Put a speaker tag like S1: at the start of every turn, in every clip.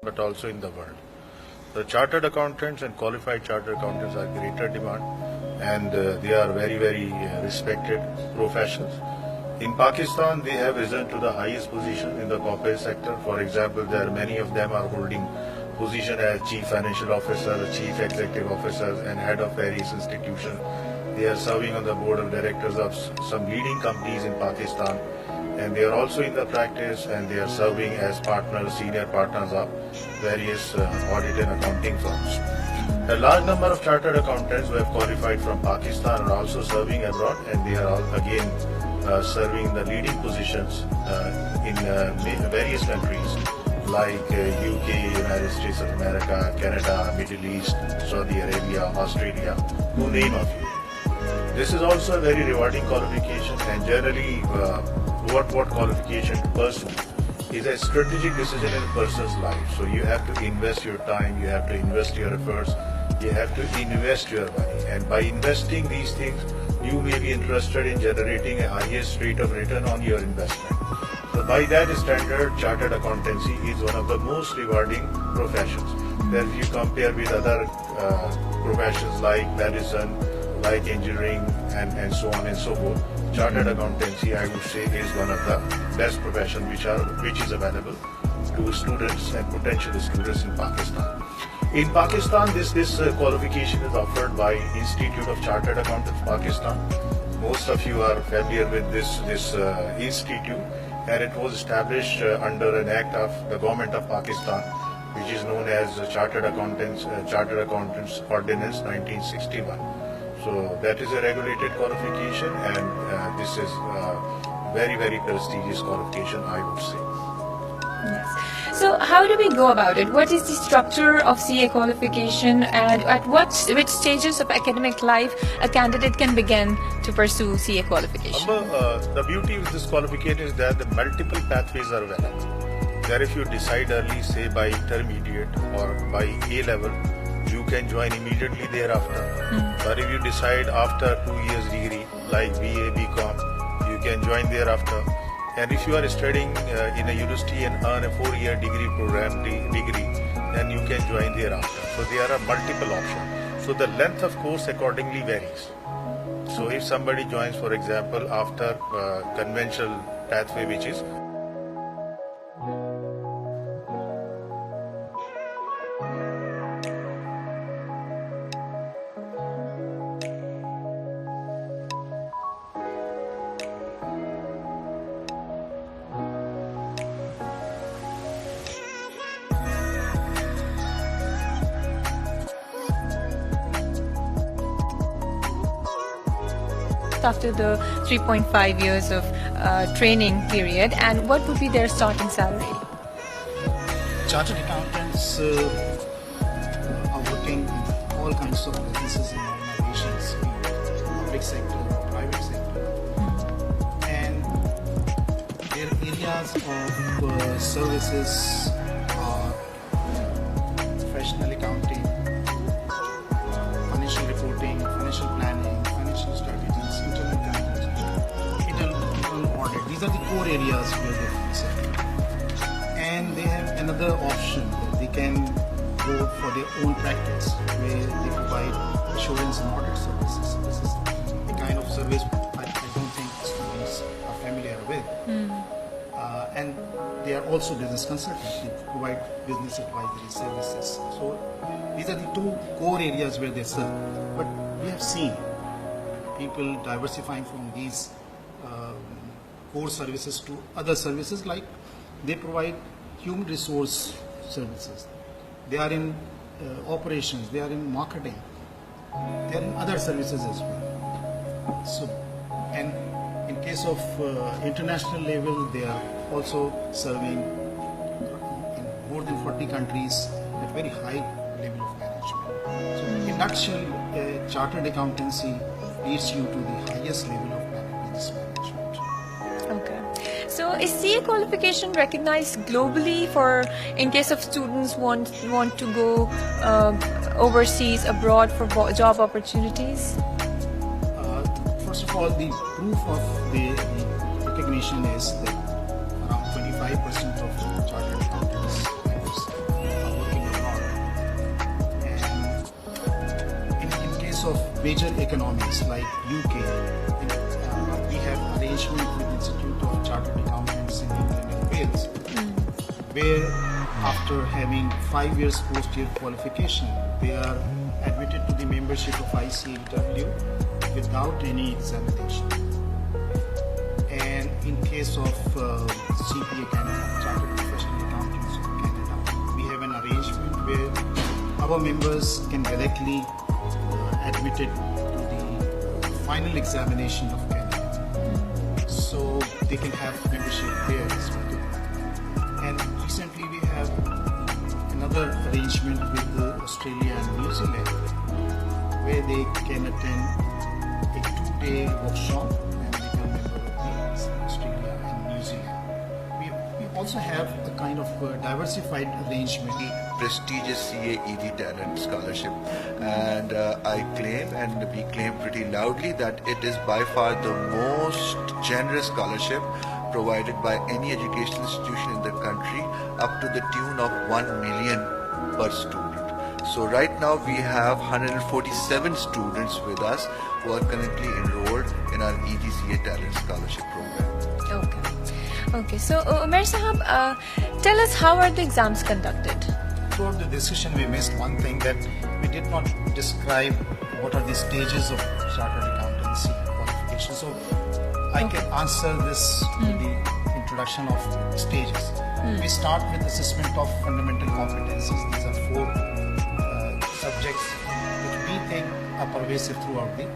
S1: but also in the world. The chartered accountants and qualified chartered accountants are greater demand, and they are very respected professions. In Pakistan, they have risen to the highest position in the corporate sector. For example, there are many of them are holding position as chief financial officer, chief executive officers, and head of various institutions. They are serving on the board of directors of some leading companies in Pakistan, and they are also in the practice, and they are serving as partners, senior partners of various audit and accounting firms. A large number of chartered accountants who have qualified from Pakistan are also serving abroad, and they are all again serving the leading positions in various countries like UK, United States of America, Canada, Middle East, Saudi Arabia, Australia, to name a few. This is also a very rewarding qualification, and generally what qualification to pursue is a strategic decision in a person's life. So you have to invest your time, you have to invest your efforts, you have to invest your money, and by investing these things, you may be interested in generating a highest rate of return on your investment. So by that standard, chartered accountancy is one of the most rewarding professions. Then if you compare with other professions like medicine, like engineering, and so on and so forth, chartered accountancy, I would say, is one of the best professions which is available to students and potential students in Pakistan. In Pakistan, this qualification is offered by Institute of Chartered Accountants Pakistan. Most of you are familiar with this institute, and it was established under an act of the government of Pakistan, which is known as Chartered Accountants Ordinance 1961. So that is a regulated qualification, and this is very prestigious qualification, I would say.
S2: Yes. So how do we go about it? What is the structure of CA qualification, and at which stages of academic life a candidate can begin to pursue CA qualification?
S1: The beauty of this qualification is that the multiple pathways are available. That if you decide early, say by intermediate or by A level, you can join immediately thereafter. But if you decide after 2 years degree, like BA, BCom, you can join thereafter. And if you are studying in a university and earn a 4-year degree program degree, then you can join thereafter. So there are multiple options. So the length of course accordingly varies. So if somebody joins, for example, after conventional pathway, which is
S2: after the 3.5 years of training period, and what would be their starting salary?
S3: Chartered accountants are working in all kinds of businesses and organizations, in public sector, private sector, and their areas of services are professional accounting, financial reporting, financial planning, financial strategies, internal audit. These are the core areas where they focus. And they have another option that they can go for their own practice, where they provide assurance and audit services. This is the kind of service I don't think students are familiar with. And they are also business consultants. They provide business advisory services. So these are the two core areas where they serve. But we have seen people diversifying from these core services to other services, like they provide human resource services. They are in operations, they are in marketing, they are in other services as well. So, and in case of international level, they are also serving in more than 40 countries at very high level of management. So in a nutshell, chartered accountancy leads you to the highest level of business management.
S2: Okay. So is CA qualification recognized globally for, in case of students want to go overseas, abroad for job opportunities?
S3: First of all, the proof of the recognition is that around 25% of chartered accountants case of major economies like UK, we have arrangement with Institute of Chartered Accountants in England and Wales, where after having 5 years post-year qualification, they are admitted to the membership of ICAW without any examination. And in case of CPA Canada, Chartered Professional Accountants of Canada, we have an arrangement where our members can directly admitted to the final examination of Canada, so they can have membership there as well. And recently we have another arrangement with Australia and New Zealand, where they can attend a 2-day workshop and become a member of the Australia and New Zealand. We also have a kind of diversified arrangement.
S4: Prestigious CA&MBA Talent Scholarship, and I claim, and we claim pretty loudly, that it is by far the most generous scholarship provided by any educational institution in the country, up to the tune of 1 million per student. So right now we have 147 students with us who are currently enrolled in our EGCA Talent Scholarship program.
S2: Okay. So Umair Sahab, tell us, how are the exams conducted?
S3: Throughout the discussion, we missed one thing, that we did not describe what are the stages of Chartered Accountancy qualification. So I can answer this in the introduction of stages. We start with assessment of fundamental competencies. These are 4 subjects which we think are pervasive throughout the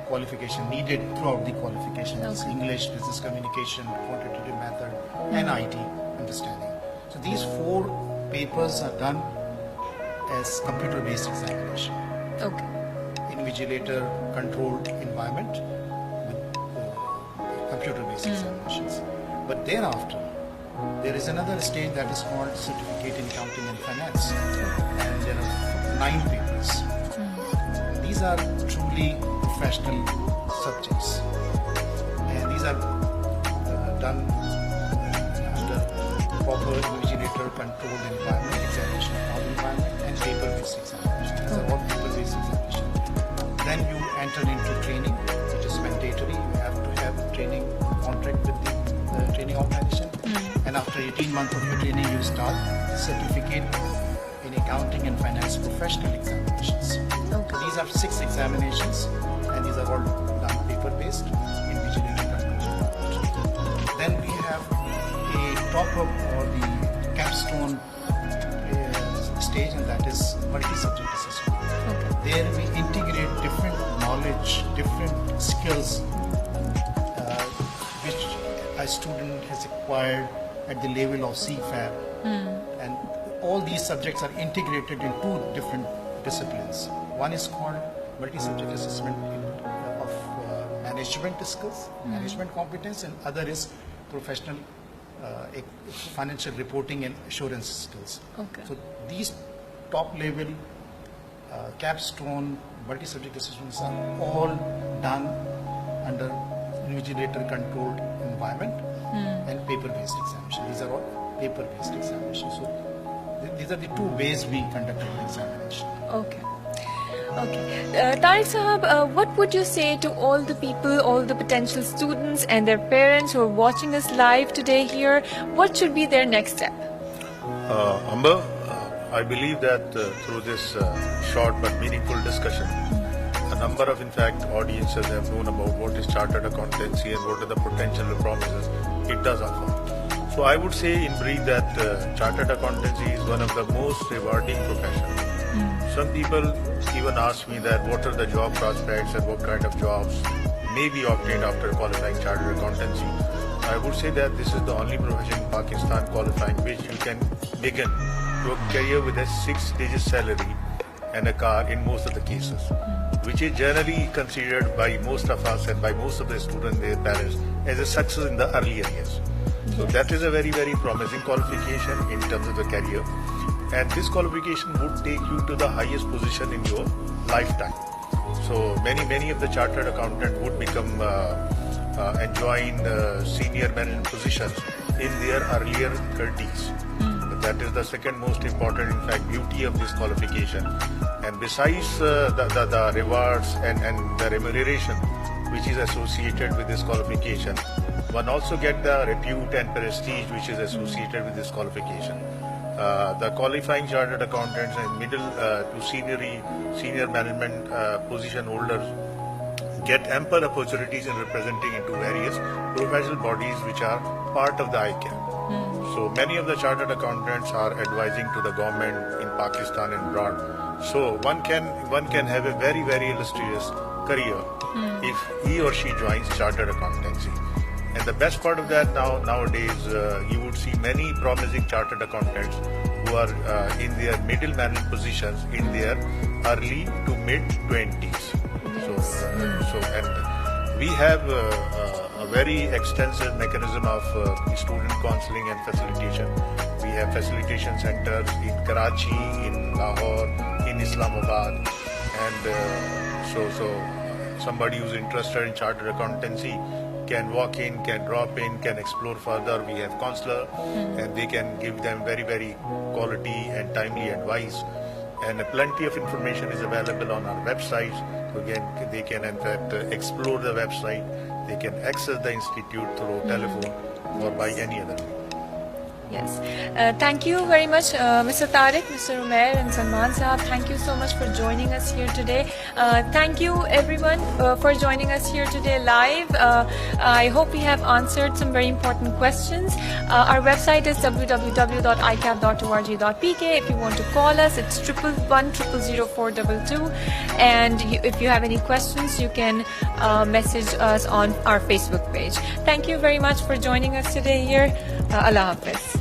S3: qualification, needed throughout the qualification. It's English, business communication, quantitative method, and IT understanding. So these 4 papers are done as computer-based examination. Invigilator controlled environment with computer-based examinations. But thereafter, there is another stage that is called Certificate in Accounting and Finance, and there are 9 papers. These are truly professional subjects, and these are done under proper invigilator controlled environment, examination of environment, and paper-based examination. These are all paper-based examination. Then you enter into training, which is mandatory. You have to have a training contract with the training organization. And after 18 months of your training, you start Certificate in Accounting and Finance Professional Examinations. So these are 6 examinations, and these are all done paper-based, invigilator controlled. Then we have a top-up or the capstone stage, and that is multi-subject assessment. There we integrate different knowledge, different skills which a student has acquired at the level of CFAB, and all these subjects are integrated in 2 different disciplines. One is called multi-subject assessment of management skills, management competence, and other is professional financial reporting and assurance skills. So these top level capstone multi-subject assessments are all done under invigilator controlled environment and paper-based examination. These are all paper-based examinations. So these are the 2 ways we conduct the examination.
S2: Tariq Sahab, what would you say to all the people, all the potential students and their parents who are watching us live today here? What should be their next step?
S1: Amber, I believe that through this short but meaningful discussion, a number of, in fact, audiences have known about what is Chartered Accountancy and what are the potential promises it does offer. So I would say in brief that Chartered Accountancy is one of the most rewarding professions. Some people even ask me that what are the job prospects and what kind of jobs may be obtained after qualifying Chartered Accountancy. I would say that this is the only profession in Pakistan qualifying which you can begin your career with a 6-digit salary and a car in most of the cases, which is generally considered by most of us and by most of the students and their parents as a success in the earlier years. So that is a very, very promising qualification in terms of the career. And this qualification would take you to the highest position in your lifetime. So many of the chartered accountant would become enjoying senior management positions in their earlier 30s. That is the second most important, in fact, beauty of this qualification. And besides the rewards and the remuneration which is associated with this qualification, one also get the repute and prestige which is associated with this qualification. The qualifying chartered accountants and middle to senior management position holders get ample opportunities in representing into various professional bodies which are part of the ICAP. So many of the chartered accountants are advising to the government in Pakistan and abroad. So one can have a very, very illustrious career if he or she joins chartered accountancy. And the best part of that nowadays, you would see many promising chartered accountants who are in their middle management positions in their early to mid 20s. And we have a very extensive mechanism of student counseling and facilitation. We have facilitation centers in Karachi, in Lahore, in Islamabad, and so somebody who's interested in chartered accountancy can walk in, can drop in, can explore further. We have counselor, and they can give them very, very quality and timely advice. And plenty of information is available on our website. So again, they can in fact explore the website. They can access the institute through telephone or by any other way.
S2: Yes. Thank you very much, Mr. Tariq, Mr. Umair and Salman Saab. Thank you so much for joining us here today. Thank you everyone for joining us here today live. I hope we have answered some very important questions. Our website is www.icap.org.pk. If you want to call us, it's 111-000-422. And if you have any questions, you can message us on our Facebook page. Thank you very much for joining us today here. Allah Hafiz.